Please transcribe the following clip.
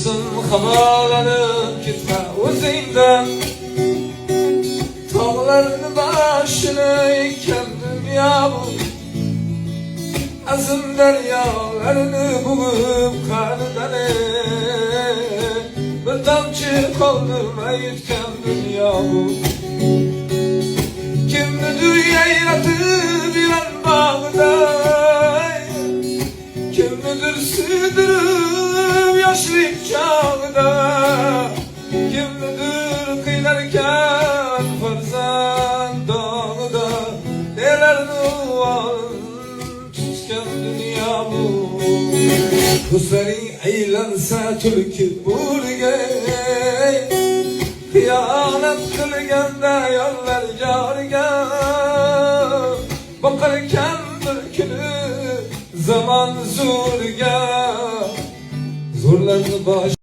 Dostum havalanıp gitme özünden, tağların başını yıkan dünya bu. Azım deryalarını bulup karnıdan bir damcı kaldırma yutkan dünya bu. Kim müdür yayladı bir an bağda, kim müdür sürdürüp yaşlı çağda, kim müdür kıylarken farzan dağda, neler duvarın tutkan dünya bu. Kuzların eylansa türkü burgey, kıyamet kılganda yollar carga, bakarken bir günü zaman zorga, zorlarını baş